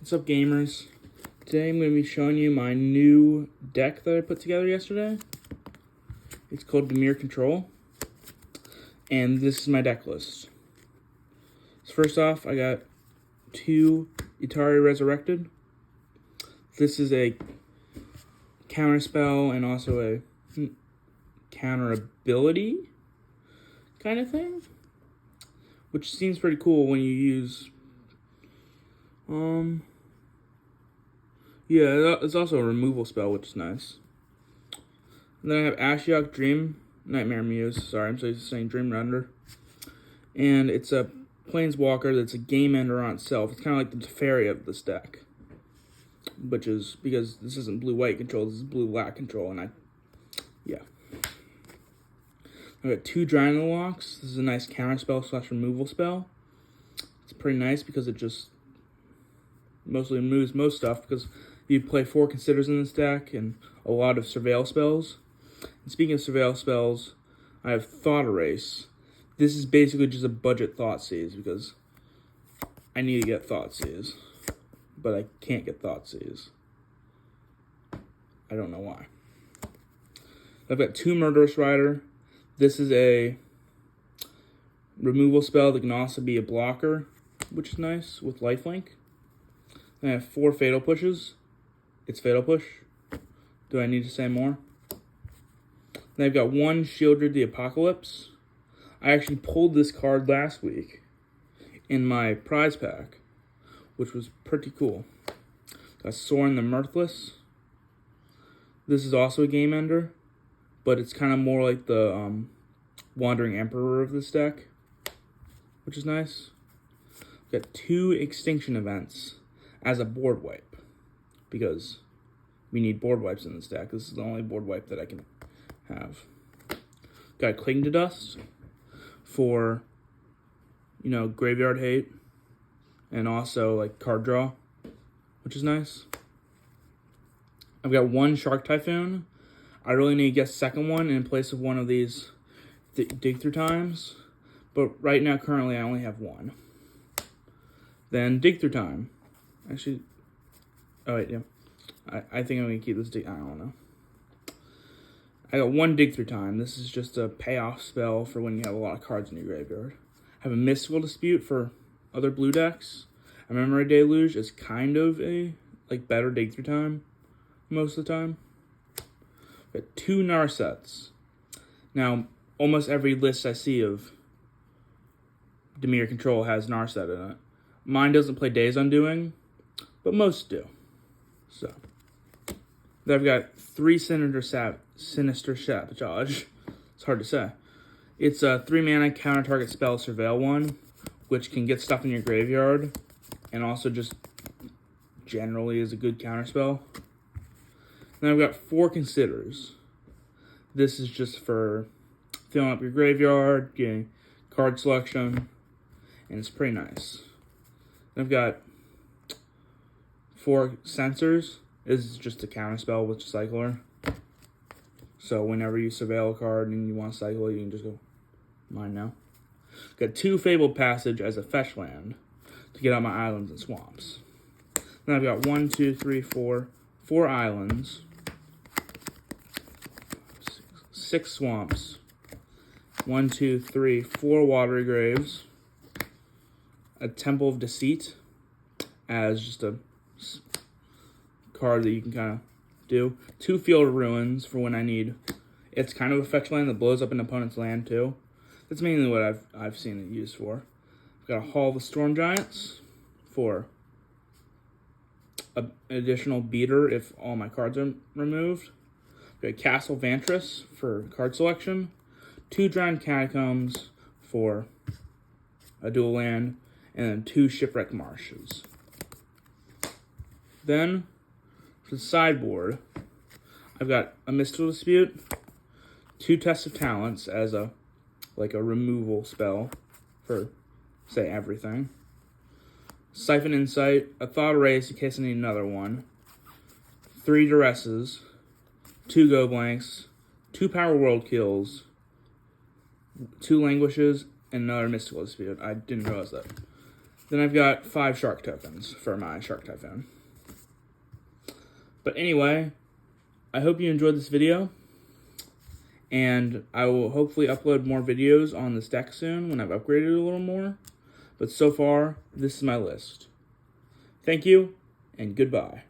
What's up, gamers? Today I'm going to be showing you my new deck that I put together yesterday. It's called Dimir Control, and this is my deck list. So first off, I got 2 Atari Resurrected. This is a counter spell and also a counter ability kind of thing, which seems pretty cool when you use yeah, it's also a removal spell, which is nice. And then I have Ashiok Dream Nightmare Muse. Sorry, I'm so used to saying Dream Render. And it's a Planeswalker that's a game ender on itself. It's kind of like the Teferi of this deck, which is because this isn't blue-white control, this is blue-black control, and yeah. I've got 2 Drynal Locks. This is a nice counter spell / removal spell. It's pretty nice because it just mostly removes most stuff, because you play 4 Considers in this deck and a lot of Surveil spells. And speaking of Surveil spells, I have Thought Erase. This is basically just a budget Thoughtseize because I need to get Thoughtseize, but I can't get Thoughtseize. I don't know why. I've got 2 Murderous Rider. This is a removal spell that can also be a blocker, which is nice with lifelink. I have 4 Fatal Pushes. It's Fatal Push. Do I need to say more? Then I've got 1 Shieldred the Apocalypse. I actually pulled this card last week in my prize pack, which was pretty cool. Got Sorin the Mirthless. This is also a game ender, but it's kind of more like the Wandering Emperor of this deck, which is nice. I've got 2 Extinction Events as a board wipe, because we need board wipes in this deck. This is the only board wipe that I can have. Got Cling to Dust for, graveyard hate, and also like card draw, which is nice. I've got 1 Shark Typhoon. I really need to get a second one in place of one of these dig through times, but right now currently I only have 1. Then dig through time. Actually, oh wait, yeah. I think I'm going to keep this I don't know. I got 1 dig through time. This is just a payoff spell for when you have a lot of cards in your graveyard. I have a Mystical Dispute for other blue decks. A Memory Deluge is kind of a better dig through time most of the time. Got 2 Narsets. Now, almost every list I see of Dimir Control has Narset in it. Mine doesn't play Days Undoing, but most do. So, then I've got 3 Sinister Sabotage. It's hard to say. It's a 3 mana counter target spell Surveil 1, which can get stuff in your graveyard, and also just generally is a good counter spell. Then I've got 4 Considers. This is just for filling up your graveyard, getting card selection, and it's pretty nice. Then I've got 4 Censors. This is just a counter spell with Cycler. So whenever you surveil a card and you want to cycle it, you can just go mine now. Got 2 Fabled Passage as a fetch land to get out my islands and swamps. Then I've got 1, 2, 3, 4 islands, 6 swamps, 1, 2, 3, 4 Watery Graves, a Temple of Deceit as just a card that you can kind of do. 2 Field of Ruins for when I need. It's kind of a fetch land that blows up an opponent's land too. That's mainly what I've seen it used for. I've got a Hall of the Storm Giants for an additional beater if all my cards are removed. I've got Castle Vantress for card selection. 2 Drowned Catacombs for a dual land, and then 2 Shipwreck Marshes. Then, for the sideboard, I've got a Mystical Dispute, 2 Tests of Talents as a removal spell for, say, everything. Siphon Insight, a Thought Erase in case I need another one, 3 Duresses, 2 Go Blanks, 2 Power World Kills, 2 Languishes, and another Mystical Dispute. I didn't realize that. Then I've got 5 Shark tokens for my Shark Typhoon. But anyway, I hope you enjoyed this video. And I will hopefully upload more videos on this deck soon when I've upgraded it a little more. But so far, this is my list. Thank you, and goodbye.